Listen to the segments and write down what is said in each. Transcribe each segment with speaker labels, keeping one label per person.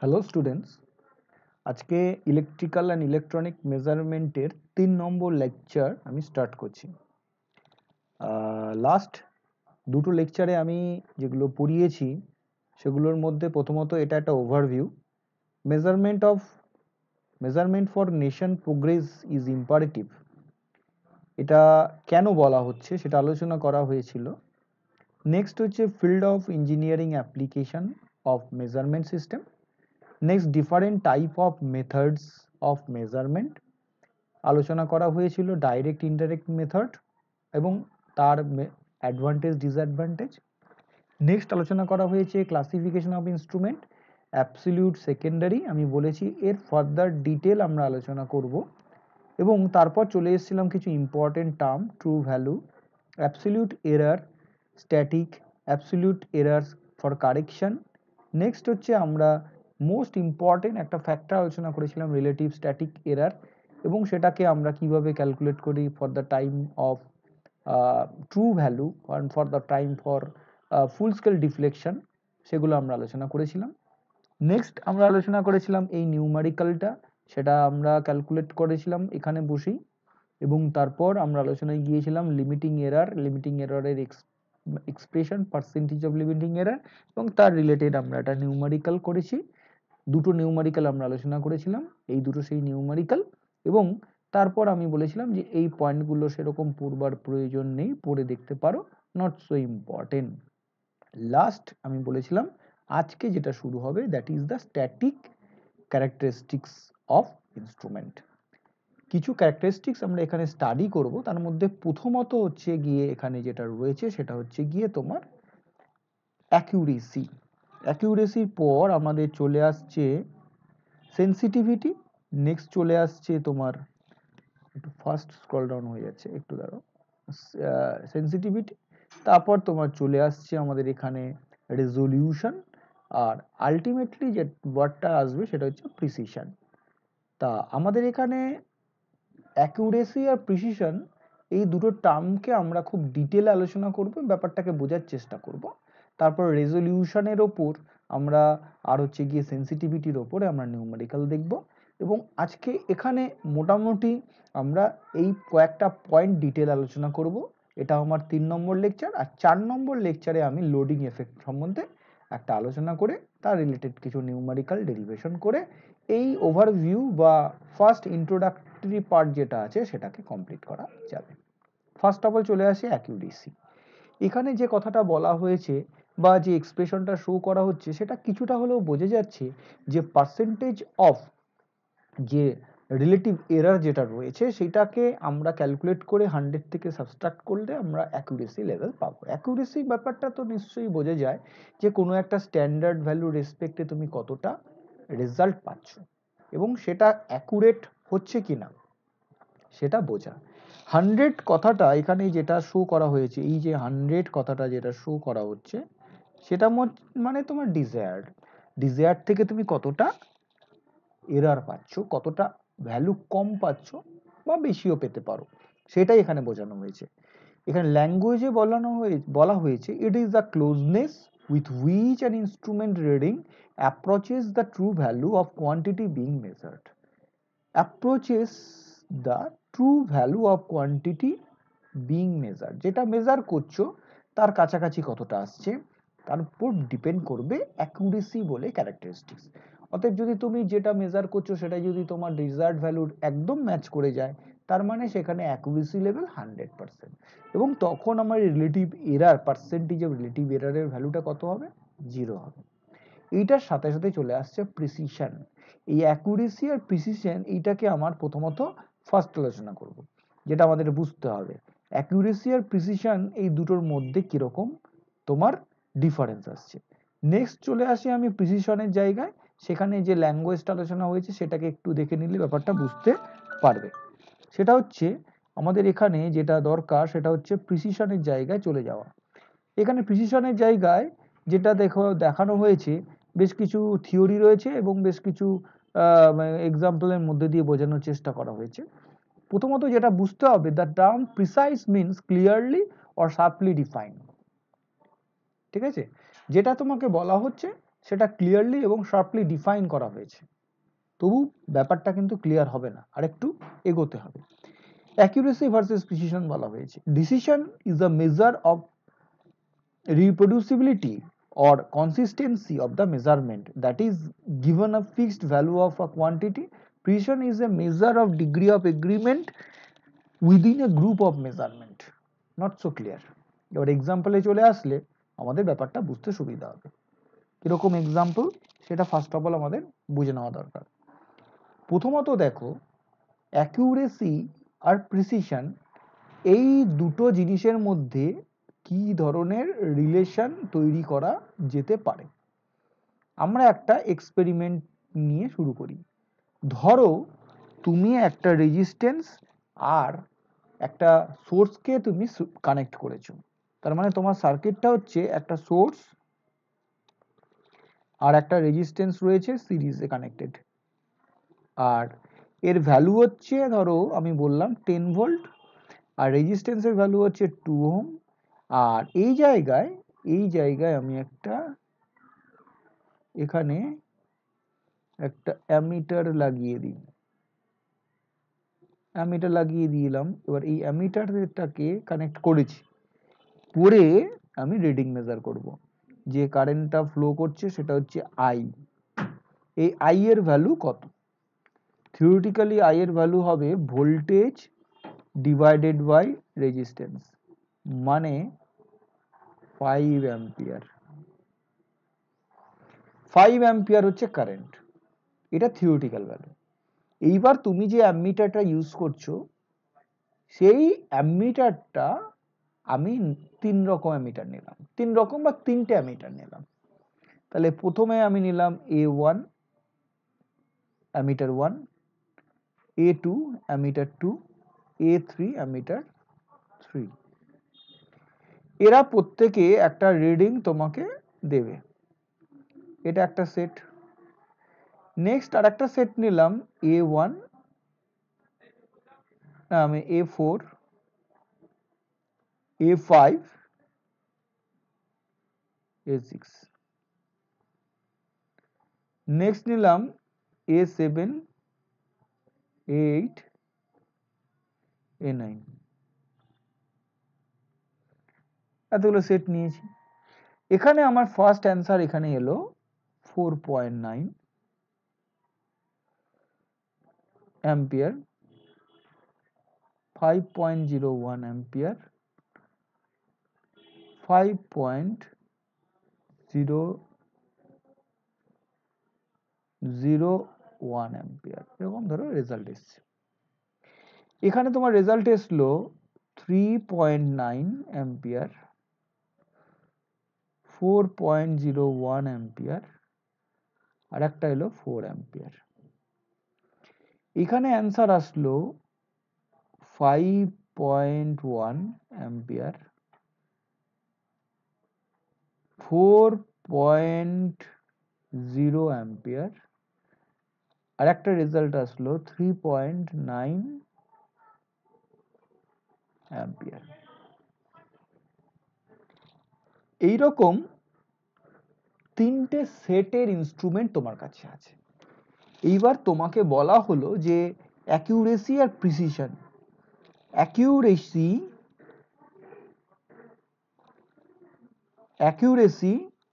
Speaker 1: Hello students, আজকে electrical and electronic মেজারমেন্টের 3 নম্বর লেকচার আমি স্টার্ট করছি। লাস্ট দুটো লেকচারে আমি যেগুলো পড়িয়েছি সেগুলোর মধ্যে প্রথমত এটা একটা overview. Measurement for nation progress is imperative, এটা কেন বলা হচ্ছে সেটা আলোচনা করা হয়েছিল। নেক্সট হচ্ছে field of engineering application of measurement system. Next different type of methods of measurement আলোচনা করা হয়েছিল, ডাইরেক্ট ইনডাইরেক্ট মেথড এবং তার অ্যাডভান্টেজ ডিসঅ্যাডভান্টেজ। নেক্সট আলোচনা করা হয়েছে classification of instrument, absolute secondary. আমি বলেছি এর ফার্দার ডিটেল আমরা আলোচনা করব। এবং তারপর চলে এসেছিলাম কিছু important term, true value, absolute error, static, absolute errors for correction. Next হচ্ছে আমরা মোস্ট ইম্পর্টেন্ট একটা ফ্যাক্টর আলোচনা করেছিলাম, রিলেটিভ স্ট্যাটিক এরার, এবং সেটাকে আমরা কিভাবে ক্যালকুলেট করি for the time of true value and for the time for full scale deflection, সেগুলো আমরা আলোচনা করেছিলাম। নেক্সট আমরা আলোচনা করেছিলাম এই নিউমারিক্যালটা, সেটা আমরা ক্যালকুলেট করেছিলাম এখানে বসেই। এবং তারপর আমরা আলোচনায় গিয়েছিলাম লিমিটিং এরারের expression, percentage of limiting error, এবং তার রিলেটেড আমরা একটা নিউমারিক্যাল করেছি। দুটো নিউমারিক্যাল আমরা আলোচনা করেছিলাম, এই দুটো সেই নিউমারিক্যাল। এবং তারপর আমি বলেছিলাম যে এই পয়েন্টগুলো সেরকম পড়বার প্রয়োজন নেই, পড়ে দেখতে পারো, নট সো ইম্পর্টেন্ট। লাস্ট আমি বলেছিলাম আজকে যেটা শুরু হবে that is the static characteristics of instrument. কিছু ক্যারেক্টারিস্টিক্স আমরা এখানে স্টাডি করব, তার মধ্যে প্রথমত হচ্ছে গিয়ে এখানে যেটা রয়েছে সেটা হচ্ছে গিয়ে তোমার অ্যাকিউরেসি। অ্যাকিউরেসির পর আমাদের চলে আসছে সেন্সিটিভিটি, নেক্সট চলে আসছে তোমার, একটু ফাস্ট স্ক্রল ডাউন হয়ে যাচ্ছে, একটু দাঁড়াও, সেন্সিটিভিটি, তারপর তোমার চলে আসছে আমাদের এখানে রেজলিউশন, আর আলটিমেটলি যে ওয়ার্ডটা আসবে সেটা হচ্ছে প্রিসিশন। তা আমাদের এখানে অ্যাকিউরেসি আর প্রিসিশন এই দুটো টার্মকে আমরা খুব ডিটেলে আলোচনা করব, ব্যাপারটাকে বোঝার চেষ্টা করব। তারপর রেজলিউশনের ওপর আমরা আর হচ্ছে গিয়ে সেন্সিটিভিটির ওপরে আমরা নিউমেরিক্যাল দেখব। এবং আজকে এখানে মোটামুটি আমরা এই কয়েকটা পয়েন্ট ডিটেল আলোচনা করব। এটা আমার 3 নম্বর লেকচার। আর 4 নম্বর লেকচারে আমি লোডিং এফেক্ট সম্বন্ধে একটা আলোচনা করে তার রিলেটেড কিছু নিউমেরিক্যাল ডেরিভেশন করে এই ওভারভিউ বা ফার্স্ট ইন্ট্রোডাক্টরি পার্ট যেটা আছে সেটাকে কমপ্লিট করা যাবে। ফার্স্ট অফ অল চলে আসে অ্যাকিউরেসি। এখানে যে কথাটা বলা হয়েছে বা যে এক্সপ্রেশনটা শো করা হচ্ছে সেটা কিছুটা হলেও বোঝা যাচ্ছে যে পার্সেন্টেজ অফ যে রিলেটিভ এরার যেটা রয়েছে সেটাকে আমরা ক্যালকুলেট করে 100 থেকে সাবস্ট্রাক্ট করলে আমরা অ্যাকুরেসি লেভেল পাবো। অ্যাকুরেসি ব্যাপারটা তো নিশ্চয়ই বোঝা যায় যে কোনো একটা স্ট্যান্ডার্ড ভ্যালু রেসপেক্টে তুমি কতটা রেজাল্ট পাচ্ছ এবং সেটা অ্যাকুরেট হচ্ছে কিনা সেটা বোঝা। 100 কথাটা এখানে যেটা শো করা হয়েছে, এই যে 100 কথাটা যেটা শো করা হচ্ছে সেটা মানে তোমার ডিজায়ার থেকে তুমি কতটা এরার পাচ্ছ, কতটা ভ্যালু কম পাচ্ছ বা বেশিও পেতে পারো, সেটাই এখানে বোঝানো হয়েছে। এখানে ল্যাঙ্গুয়েজে বলা হয়েছে it is the closeness with which an instrument reading approaches the true value of quantity being measured. Approaches the true value of quantity being measured, যেটা মেজার করছো তার কাছাকাছি কতটা আসছে তার উপর ডিপেন্ড করবে অ্যাকুরেসি বলে ক্যারেক্টারিস্টিক্স। অতএব যদি তুমি যেটা মেজার করছো সেটা যদি তোমার ডিজায়ার্ড ভ্যালুর একদম ম্যাচ করে যায় তার মানে সেখানে অ্যাকুরেসি লেভেল 100%। এবং তখন আমার relative error, percentage of relative এরারের ভ্যালুটা কত হবে? 0 হবে। এইটার সাথে সাথে চলে আসছে প্রিসিশন। এই অ্যাকুরেসি আর প্রিসিশন এইটাকে আমার প্রথমত ফার্স্ট আলোচনা করব, যেটা আমাদের বুঝতে হবে অ্যাকুরেসি আর প্রিসিশন এই দুটোর মধ্যে কিরকম তোমার ডিফারেন্স আসছে। নেক্সট চলে আসি আমি প্রিসিশনের জায়গায়, সেখানে যে ল্যাঙ্গুয়েজটা আলোচনা হয়েছে সেটাকে একটু দেখে নিলে ব্যাপারটা বুঝতে পারবে। সেটা হচ্ছে আমাদের এখানে যেটা দরকার সেটা হচ্ছে প্রিসিশনের জায়গায় চলে যাওয়া। এখানে প্রিসিশনের জায়গায় যেটা দেখানো হয়েছে বেশ কিছু থিওরি রয়েছে এবং বেশ কিছু এক্সাম্পলের মধ্যে দিয়ে বোঝানোর চেষ্টা করা হয়েছে। প্রথমত যেটা বুঝতে হবে, the term precise means clearly or sharply defined. ঠিক আছে, যেটা তোমাকে বলা হচ্ছে সেটা ক্লিয়ারলি এবং শার্পলি ডিফাইন করা হয়েছে, তবু ব্যাপারটা কিন্তু ক্লিয়ার হবে না, আর একটু এগোতে হবে। অ্যাকিউরেসি ভার্সেস প্রিসিশন বলা হয়েছে। Decision is a measure of reproducibility or consistency of the measurement, that is given a fixed value of a quantity. Precision is a measure of degree of agreement within a group of measurement. Not so clear. এবার এক্সাম্পলে চলে আসলে আমাদের ব্যাপারটা বুঝতে সুবিধা হবে। কিরকম example সেটা ফার্স্ট অফ অল আমাদের বুঝে নেওয়া দরকার। প্রথমত দেখো, অ্যাকিউরেসি আর প্রিসিশন এই দুটো জিনিসের মধ্যে কি ধরনের রিলেশন তৈরি করা যেতে পারে। আমরা একটা এক্সপেরিমেন্ট নিয়ে শুরু করি। ধরো তুমি একটা রেজিস্ট্যান্স আর একটা সোর্সকে তুমি কানেক্ট করেছো, তার মানে তোমার সার্কিটটা হচ্ছে একটা সোর্স আর একটা রেজিস্ট্যান্স রয়েছে সিরিজে কানেক্টেড, আর এর ভ্যালু হচ্ছে ধরো আমি বললাম 10 ভোল্ট, আর রেজিস্ট্যান্সের ভ্যালু হচ্ছে 2 ওহম। আর এই জায়গায় আমি এখানে একটা অ্যামিটার লাগিয়ে দিলাম। এবার এই অ্যামিটারটাকে কানেক্ট করেছি, করে আমি রিডিং মেজার করব। যে কারেন্টটা ফ্লো করছে সেটা হচ্ছে আই। এই আই এর ভ্যালু কত? থিওরিটিক্যালি আই এর ভ্যালু হবে ভোল্টেজ ডিভাইডেড বাই রেজিস্ট্যান্স, মানে 5 অ্যাম্পিয়ার। 5 অ্যাম্পিয়ার হচ্ছে কারেন্ট, এটা থিওরিটিক্যাল ভ্যালু। এইবার তুমি যে অ্যামিটারটা ইউজ করছো সেই অ্যামিটারটা আমি 3 রকম অ্যামিটার নিলাম, 3 রকম বা 3টে অ্যামিটার নিলাম। তাহলে প্রথমে আমি নিলাম A1 ammeter 1, A2 ammeter 2, A3 ammeter 3। এরা প্রত্যেকে একটা রিডিং তোমাকে দেবে, এটা একটা সেট। নেক্সট আর একটা সেট নিলাম A1, আমি A4, A5, A6। নেক্সট নিলাম A7, A8, A9। এতগুলো সেট নিয়েছি। এখানে আমার ফার্স্ট অ্যান্সার এখানে এলো 4.9 অ্যাম্পিয়ার, 5.01 অ্যাম্পিয়ার, 5.001 অ্যাম্পিয়ার, এরকম ধরো রেজাল্ট এসছে। এখানে তোমার রেজাল্ট এসলো 3.9 অ্যাম্পিয়ার, 4.01 অ্যাম্পিয়ার, আর একটা এলো 4 অ্যাম্পিয়ার। এখানে অ্যান্সার আসলো 5.1 অ্যাম্পিয়ার, 4.0 অ্যাম্পিয়ার, আর একটা রেজাল্ট আসলো 3.9 অ্যাম্পিয়ার। এইরকম 3টে সেটের ইনস্ট্রুমেন্ট তোমার কাছে আছে। এইবার তোমাকে বলা হলো যে অ্যাকিউরেসি আর প্রিসিশন, অ্যাকিউরেসি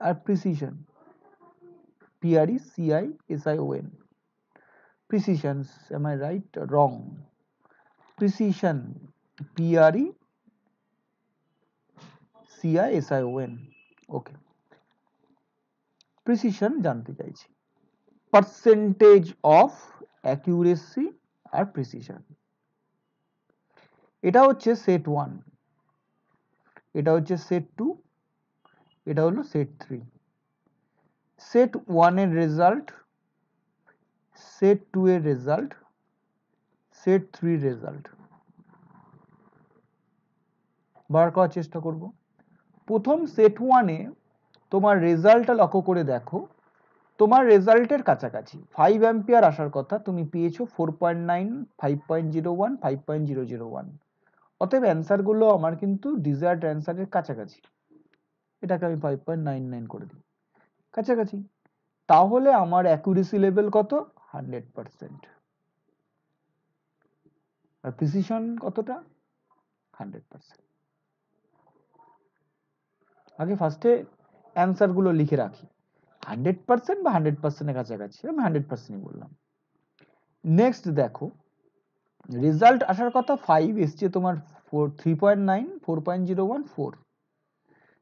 Speaker 1: আর precision, PRECISION, precision, am I right or wrong? Precision, PRECISION, okay. Precision জানতে চাইছি, পার্সেন্টেজ অফ অ্যাকিউরেসি আর প্রিসিশন। এটা হচ্ছে সেট 1, এটা হচ্ছে সেট 2, এটা হলো সেট 3। সেট 1 এর রেজাল্ট, সেট 2 এর রেজাল্ট, সেট 3 রেজাল্ট বার করার চেষ্টা করব। প্রথম সেট 1 এ তোমার রেজাল্টটা লক্ষ্য করে দেখো, তোমার রেজাল্টের কাছাকাছি 5 অ্যাম্পিয়ার আসার কথা, তুমি পেয়েছো 4.9, 5.01, 5.001। অতএব অ্যান্সারগুলো আমার কিন্তু ডিজায়ার্ড অ্যান্সারের কাছাকাছি। এটাকে আমি 5.99 করে দিই, কাছাকাছি। তাহলে আমার অ্যাকুরেসি লেভেল কত 100%, আর প্রিসিশন কতটা 100%। আগে ফার্স্টে অ্যান্সার গুলো লিখে রাখি, 100% বা 100% এর কাছাকাছি, আমি 100% বললাম। নেক্সট দেখো, রেজাল্ট আসার কথা 5, এসছে তোমার 3.9, 4.01, 4।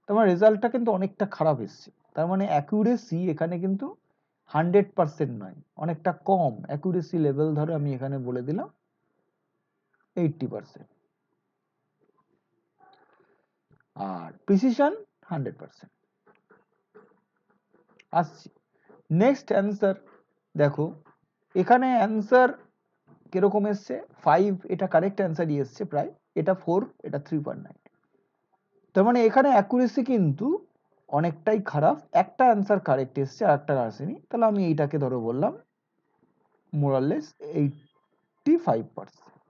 Speaker 1: তোমার রেজাল্টটা কিন্তু অনেকটা খারাপ এসছে, তার মানে অ্যাকুরেসি এখানে কিন্তু 100% নয়, অনেকটা কম অ্যাকুরেসি লেভেল। ধরো আমি এখানে বলে দিলাম 80%, আর প্রিসিশন 100%। আসছি নেক্সট অ্যান্সার। দেখো এখানে অ্যান্সার কিরকম এসছে, 5, এটা কারেক্ট অ্যান্সারই এসছে প্রায়, এটা 4, এটা 3.9। তার মানে এখানে অ্যাকুরেসি কিন্তু অনেকটাই খারাপ, একটা অ্যান্সার কারেক্ট এসছে আর একটা আসেনি, তাহলে আমি এইটাকে ধরো বললাম মোরাললেস 85%।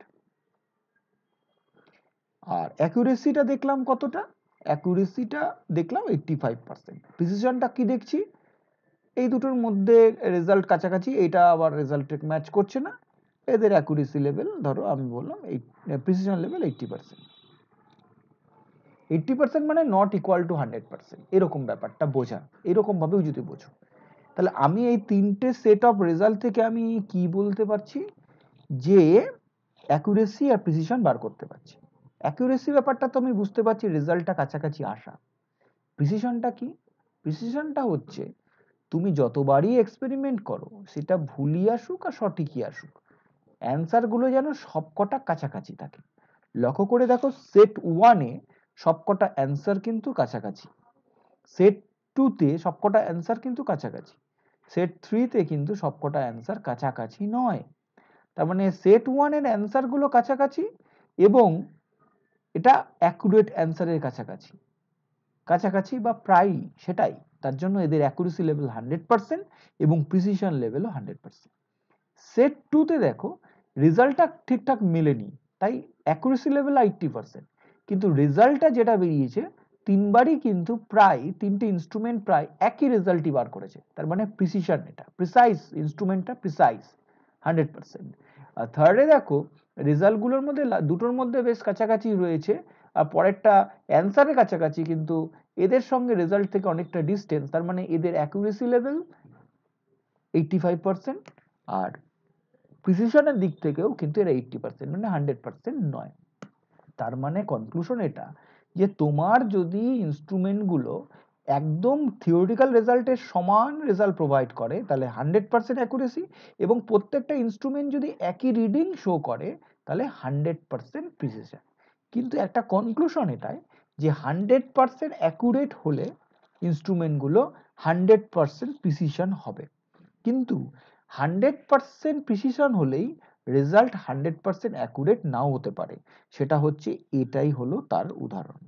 Speaker 1: আর অ্যাকুরেসিটা দেখলাম কতটা, অ্যাকুরেসিটা দেখলাম 85%। প্রিসিশনটা কি দেখছি, এই দুটোর মধ্যে রেজাল্ট কাছাকাছি, এটা আবার রেজাল্টে ম্যাচ করছে না, এদের অ্যাকুরেসি লেভেল ধরো আমি বললাম প্রিসিশন লেভেল 80%। 80% মানে নট ইকুয়াল টু 100%, এরকম ব্যাপারটা বোঝা, এরকম ভাবেও যদি বোঝো, তাহলে আমি এই তিনটে সেট অফ রেজাল্ট থেকে আমি কি বলতে পারছি, যে অ্যাকুরেসি আর প্রিসিশন বার করতে পারছি। অ্যাকুরেসি ব্যাপারটা তো আমি বুঝতে পারছি, রেজাল্টটা কাছাকাছি আসা। প্রিসিশনটা কি, প্রিসিশনটা হচ্ছে তুমি যতবারই এক্সপেরিমেন্ট করো, সেটা ভুলই আসুক আর সঠিকই আসুক, অ্যান্সারগুলো যেন সবকটা কাছাকাছি থাকে। লক্ষ্য করে দেখো, সেট 1-এ সবকটা অ্যান্সার কিন্তু কাছাকাছি, সেট 2-তে সবকটা অ্যান্সার কিন্তু কাছাকাছি, সেট 3-তে কিন্তু সবকটা অ্যান্সার কাছাকাছি নয়। তার মানে সেট 1-এর অ্যান্সারগুলো কাছাকাছি এবং এটা অ্যাকুরেট অ্যান্সারের কাছাকাছি, কাছাকাছি বা প্রায় সেটাই, তার জন্য এদের অ্যাকুরেসি লেভেল 100% এবং প্রিসিশন লেভেলও 100%। সেট 2-তে দেখো রেজাল্টটা ঠিকঠাক মেলেনি, তাই অ্যাকুরেসি লেভেল 80%, কিন্তু রেজাল্টটা যেটা বেরিয়েছে তিনবারই কিন্তু প্রায়, তিনটে ইনস্ট্রুমেন্ট প্রায় একই রেজাল্টই বার করেছে, তার মানে প্রিসিশন, এটা প্রিসাইজ, ইনস্ট্রুমেন্টটা প্রিসাইজ 100%। আর থার্ডে দেখো রেজাল্টগুলোর মধ্যে দুটোর মধ্যে বেশ কাছাকাছি রয়েছে, আর পরেরটা অ্যান্সারের কাছাকাছি, কিন্তু এদের সঙ্গে রেজাল্ট থেকে অনেকটা ডিস্টেন্স, তার মানে এদের অ্যাকুরেসি লেভেল 85%, আর প্রিসিশনের দিক থেকেও কিন্তু এরা 80%, মানে 100% নয়। তার মানে কনক্লুশন এটা, যে তোমার যদি ইনস্ট্রুমেন্টগুলো একদম থিওরিটিক্যাল রেজাল্টের সমান রেজাল্ট প্রোভাইড করে, তাহলে 100% অ্যাকুরেসি, এবং প্রত্যেকটা ইনস্ট্রুমেন্ট যদি একই রিডিং শো করে, তাহলে 100% প্রিসিশন। কিন্তু একটা কনক্লুশন এটাই, যে 100% অ্যাকুরেট হলে ইনস্ট্রুমেন্টগুলো 100% প্রিসিশন হবে, কিন্তু 100% প্রিসিশন হলেই রেজাল্ট 100% অ্যাকুরেট নাও হতে পারে। সেটা হচ্ছে, এটাই হলো তার উদাহরণ।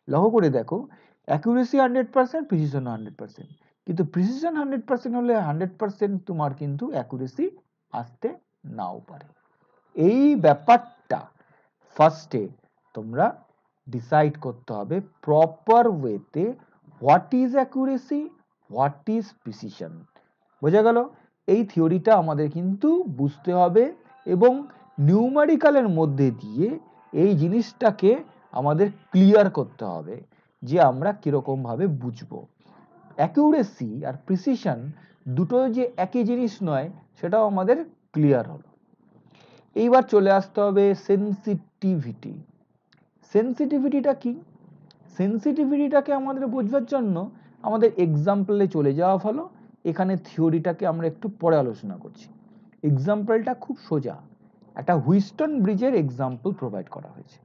Speaker 1: লক্ষ্য করে দেখো, অ্যাকুরেসি 100%, প্রিসিশন 100%, কিন্তু প্রিসিশন 100% হলে 100% তোমার কিন্তু অ্যাকুরেসি আসতে নাও পারে। এই ব্যাপারটা ফার্স্টে তোমরা ডিসাইড করতে হবে প্রপার ওয়েতে, what is accuracy, what is precision. বোঝা গেল? এই থিওরিটা আমাদের কিন্তু বুঝতে হবে, এবং নিউমেরিক্যালের মধ্যে দিয়ে এই জিনিসটাকে আমাদের ক্লিয়ার করতে হবে, যে আমরা কিরকম ভাবে বুঝবো। অ্যাকুরেসি আর প্রিসিশন দুটো যে একই জিনিস নয়, সেটাও আমাদের ক্লিয়ার হলো। এইবার চলে আসতে হবে সেন্সিটিভিটি। সেন্সিটিভিটিটা কি? সেন্সিটিভিটিটাকে আমাদের বোঝবার জন্য আমাদের এক্সাম্পলে চলে যাওয়া ভালো। এখানে থিওরিটাকে আমরা একটু পরে আলোচনা করছি। এক্সাম্পলটা খুব সোজা, একটা হুইস্টন ব্রিজের এক্সাম্পল প্রোভাইড করা হয়েছে।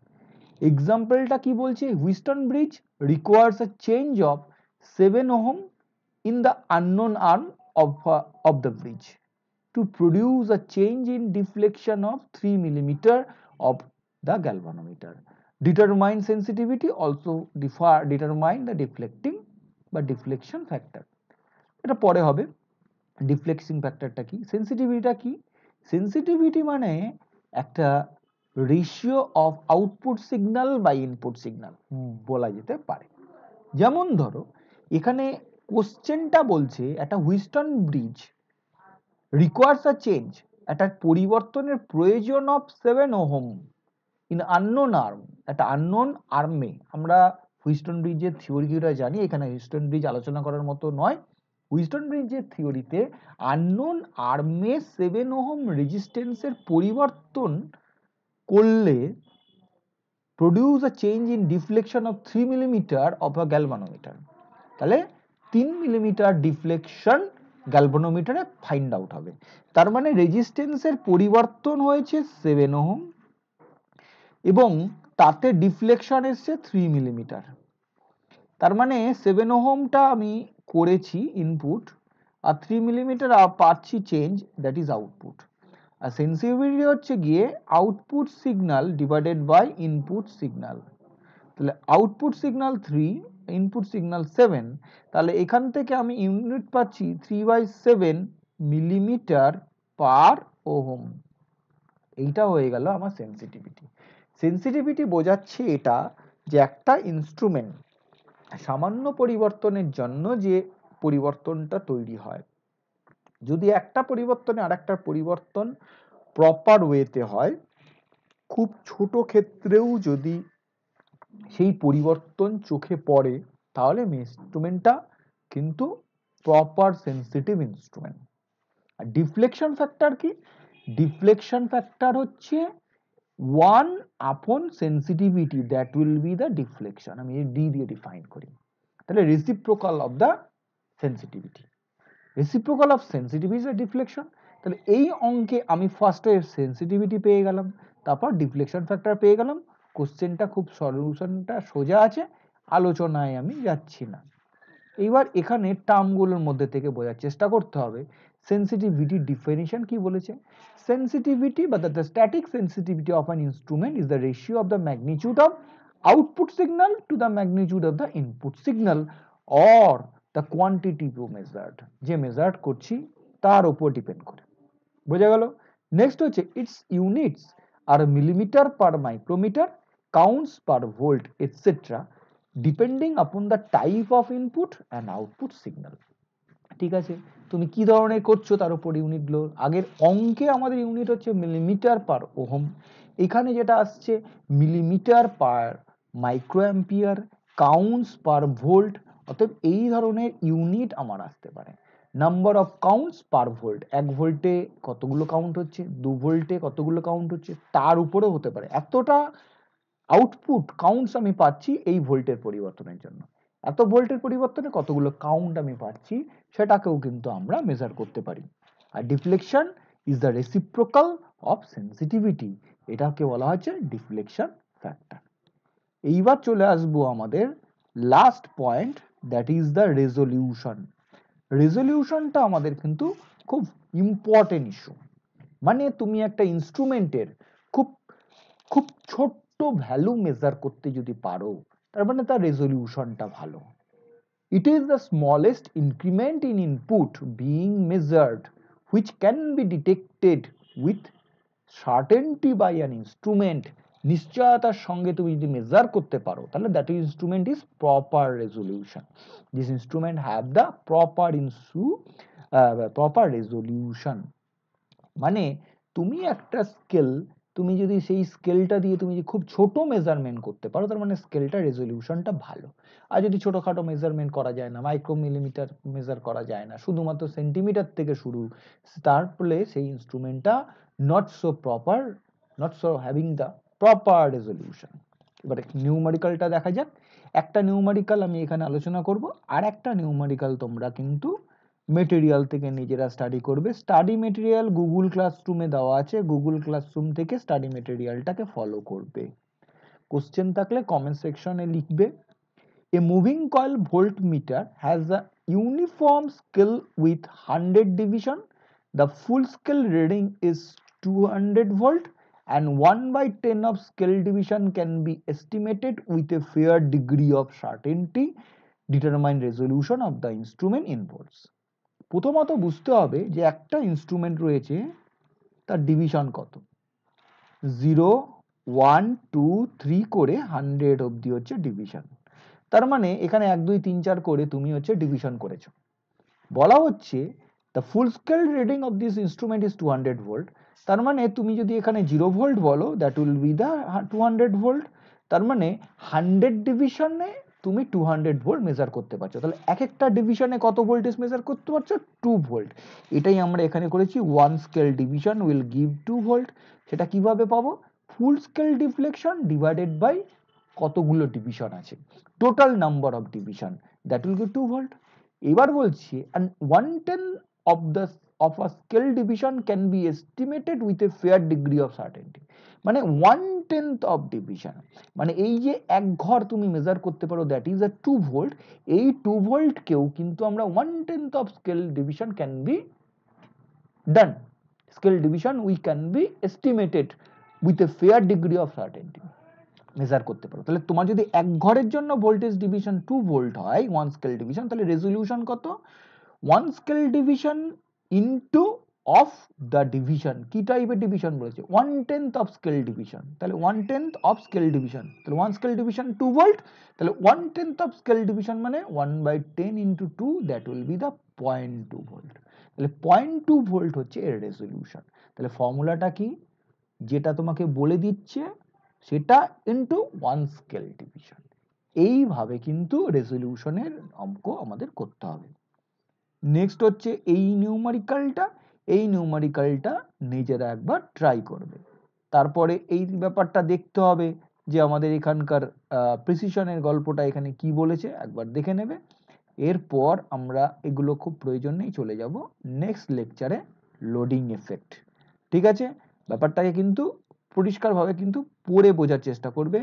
Speaker 1: এক্সাম্পলটা কি বলছে, Wheatstone bridge requires a change of 7 ohm in the unknown arm of the bridge to produce a change in deflection of 3 millimeter of the galvanometer. Determine sensitivity, also determine the deflecting বা deflection factor. এটা পরে হবে। ডিফ্লেক্সিং ফ্যাক্টরটা কি, সেন্সিটিভিটিটা কি? Sensitivity মানে একটা ratio of output signal by input signal বলা যেতে পারে। যেমন ধরো এখানে কোশ্চেনটা বলছে একটা Wheatstone bridge requires a change, একটা পরিবর্তনের প্রয়োজন of 7 ohm in unknown arm, একটা আননোন আর্মে। আমরা হুইস্টন ব্রিজের থিওরিটা জানি, এখানে হুইস্টন ব্রিজ আলোচনা করার মতো নয়। হুইস্টন ব্রিজের থিওরিতে আননোন আর্মে 7 ওহম রেজিস্ট্যান্সের পরিবর্তন করলে produce a change in deflection of 3 millimetre of a galvanometer. তাহলে 3 মিলিমিটার ডিফ্লেকশন গ্যালভানোমিটারে ফাইন্ড আউট হবে। তার মানে রেজিস্ট্যান্সের পরিবর্তন হয়েছে 7 ওহম এবং তাতে ডিফ্লেকশন এসছে 3 মিলিমিটার। তার মানে 7 ওহমটা আমি করেছি ইনপুট, আর 3 মিলিমিটার পাচ্ছি চেঞ্জ, দ্যাট ইজ আউটপুট। আর সেন্সিটিভিটি হচ্ছে গিয়ে output signal divided by input signal. তাহলে আউটপুট সিগন্যাল 3, ইনপুট সিগন্যাল 7, তাহলে এখান থেকে আমি ইউনিট পাচ্ছি 3/7 মিলিমিটার পার ওহম। এইটা হয়ে গেল আমার সেন্সিটিভিটি। সেন্সিটিভিটি বোঝাচ্ছে এটা যে একটা ইনস্ট্রুমেন্ট সামান্য পরিবর্তনের জন্য যে পরিবর্তনটা তৈরি হয়, যদি একটা পরিবর্তনে আরেকটার পরিবর্তন প্রপার ওয়েতে হয়, খুব ছোট ক্ষেত্রেও যদি সেই পরিবর্তন চোখে পড়ে, তাহলে ইনস্ট্রুমেন্টটা কিন্তু প্রপার সেন্সিটিভ ইনস্ট্রুমেন্ট। আর ডিফ্লেকশন ফ্যাক্টর কি? ডিফ্লেকশন ফ্যাক্টর হচ্ছে 1 আপন sensitivity, that will be the deflection. আমি ডি দিয়ে ডিফাইন করি। তাহলে reciprocal of the sensitivity, reciprocal of sensitivity is deflection. তাহলে এই অঙ্কে আমি ফার্স্টে সেন্সিটিভিটি পেয়ে গেলাম, তারপর ডিফ্লেকশন ফ্যাক্টর পেয়ে গেলাম। কোশ্চেনটা খুব সলিউশনটা সোজা আছে, আলোচনায় আমি যাচ্ছি না। এইবার এখানে টার্মগুলোর মধ্যে থেকে বোঝার চেষ্টা করতে হবে সেন্সিটিভিটি ডিফিনিশন কি বলেছে। সেন্সিটিভিটি বা the static sensitivity of an instrument is the ratio of the magnitude of output signal to the magnitude of the input signal or the quantity to measured, যে মেজার্ড করছি তার উপর depend করে। বোঝা গেল? নেক্সট হচ্ছে its units আর millimetre per micrometre, counts per volt etcetera depending upon the type of input and output signal. ঠিক আছে, তুমি কি ধরনের করছো তার উপর ইউনিটগুলো। আগের অঙ্কে আমাদের ইউনিট হচ্ছে মিলিমিটার পার ওহম, এখানে যেটা আসছে millimetre per micro ampere, counts per volt. অতএব এই ধরনের ইউনিট আমার আসতে পারে। Number of counts per volt, 1 ভোল্টে কতগুলো কাউন্ট হচ্ছে, 2 ভোল্টে কতগুলো কাউন্ট হচ্ছে, তার উপরেও হতে পারে। এতটা আউটপুট কাউন্টস আমি পাচ্ছি এই ভোল্টের পরিবর্তনের জন্য, এত ভোল্টের পরিবর্তনে কতগুলো কাউন্ট আমি পাচ্ছি, সেটাকেও কিন্তু আমরা মেজার করতে পারি। আর deflection is the reciprocal of sensitivity, এটাকে বলা হচ্ছে ডিফ্লেকশন ফ্যাক্টর। এইবার চলে আসবো আমাদের last point, that is the resolution. রেজলিউশনটা আমাদের কিন্তু খুব ইম্পর্টেন্ট ইস্যু। মানে তুমি একটা ইনস্ট্রুমেন্টের খুব খুব ছোট্ট ভ্যালু মেজার করতে যদি পারো, তার মানে তার রেজলিউশনটা ভালো। It is the smallest increment in input being measured which can be detected with certainty by an instrument. নিশ্চয়তার সঙ্গে তুমি যদি মেজার করতে পারো, তাহলে that instrument is proper resolution. This instrument have the proper resolution. মানে তুমি একটা স্কেল, তুমি যদি সেই স্কেলটা দিয়ে তুমি খুব ছোট মেজারমেন্ট করতে পারো, তার মানে স্কেলটা রেজলিউশনটা ভালো। আর যদি ছোটখাটো মেজারমেন্ট করা যায় না, মাইক্রো মিলিমিটার মেজার করা যায় না, শুধুমাত্র সেন্টিমিটার থেকে শুরু, তার ফলে সেই ইনস্ট্রুমেন্টটা not so proper, not so having the proper resolution. এবারে নিউমারিক্যালটা দেখা যাক। একটা নিউমারিক্যাল আমি এখানে আলোচনা করব, আর একটা নিউমারিক্যাল তোমরা কিন্তু মেটেরিয়াল থেকে নিজেরা স্টাডি করবে। স্টাডি মেটেরিয়াল গুগল ক্লাসরুমে দেওয়া আছে, গুগল ক্লাসরুম থেকে স্টাডি মেটেরিয়ালটাকে ফলো করবে। কোশ্চেন থাকলে কমেন্ট সেকশনে লিখবে। A moving coil voltmeter has a uniform scale with 100 division. The full scale reading is 200 volt and 1/10 of scale division can be estimated with a fair degree of certainty. Determine resolution of the instrument in volts. প্রথমত বুঝতে হবে যে একটা instrument রয়েছে, তার division কত, 0, 1, 2, 3 করে 100 অবধি হচ্ছে ডিভিশন। তার মানে এখানে 1 2 3 4 করে তুমি হচ্ছে ডিভিশন করেছো। বলা হচ্ছে the full scale reading of this instrument is 200 volt, তার মানে তুমি যদি এখানে 0 ভোল্ট বলো that will be the 200 volt, তার মানে 100 ডিভিশনে তুমি 200 ভোল্ট মেজার করতে পারছো। তাহলে এক একটা ডিভিশনে কত ভোল্টেজ মেজার করতে পারছো? 2 ভোল্ট। এটাই আমরা এখানে করেছি, one scale division will give 2 volt. সেটা কিভাবে পাবো? Full scale deflection divided by কতগুলো ডিভিশন আছে, total number of division, that will give 2 volt. এবার বলছি and 1/10 of a scale division can be estimated with a fair degree of certainty, মানে 1/10 of division, মানে এই যে এক ঘর তুমি মেজার করতে পারো দ্যাট ইজ আ 2 ভোল্ট, এই 2 ভোল্ট কেও কিন্তু আমরা 1/10 of scale division can be done, scale division we can be estimated with a fair degree of certainty measure করতে পারো। তাহলে তোমার যদি এক ঘরের জন্য ভোল্টেজ ডিভিশন 2 ভোল্ট হয়, ওয়ান স্কেল ডিভিশন, তাহলে রেজোলিউশন কত? One scale division into of the division, কি টাইপের ডিভিশন বলেছে? 1/10 অফ স্কেল ডিভিশন, তাহলে 1/10 অফ স্কেল ডিভিশন, তাহলে ওয়ান স্কেল ডিভিশন 2 ভোল্ট, তাহলে 1/10 অফ স্কেল ডিভিশন মানে 1/10 into 2, that will be the 0.2 volt. তাহলে 0.2 ভোল্ট হচ্ছে এর রেজোলিউশন। তাহলে ফর্মুলাটা কি? যেটা তোমাকে বলে দিচ্ছে সেটা ইনটু ওয়ান স্কেল ডিভিশন। এইভাবে কিন্তু রেজোলিউশনের অঙ্ক আমাদের করতে হবে। নেক্সট হচ্ছে এই নিউমারিক্যালটা নিজেরা একবার ট্রাই করবে। তারপরে এই ব্যাপারটা দেখতে হবে যে আমাদের এখানকার প্রিসিশনের গল্পটা এখানে কি বলেছে, একবার দেখে নেবে। এরপর আমরা এগুলো খুব প্রয়োজন নেই, চলে যাব নেক্সট লেকচারে লোডিং এফেক্ট। ঠিক আছে, ব্যাপারটাকে কিন্তু পরিষ্কারভাবে কিন্তু পড়ে বোঝার চেষ্টা করবে।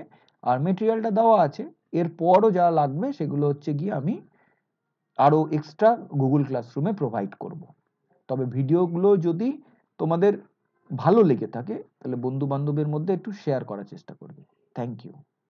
Speaker 1: আর মেটেরিয়ালটা দেওয়া আছে, এরপরও যা লাগবে সেগুলো হচ্ছে গিয়ে আমি আরো এক্সট্রা গুগল ক্লাসরুমে প্রোভাইড করব। তবে ভিডিওগুলো যদি তোমাদের ভালো লেগে থাকে তাহলে বন্ধু বান্ধবের মধ্যে একটু শেয়ার করার চেষ্টা করবে। Thank you.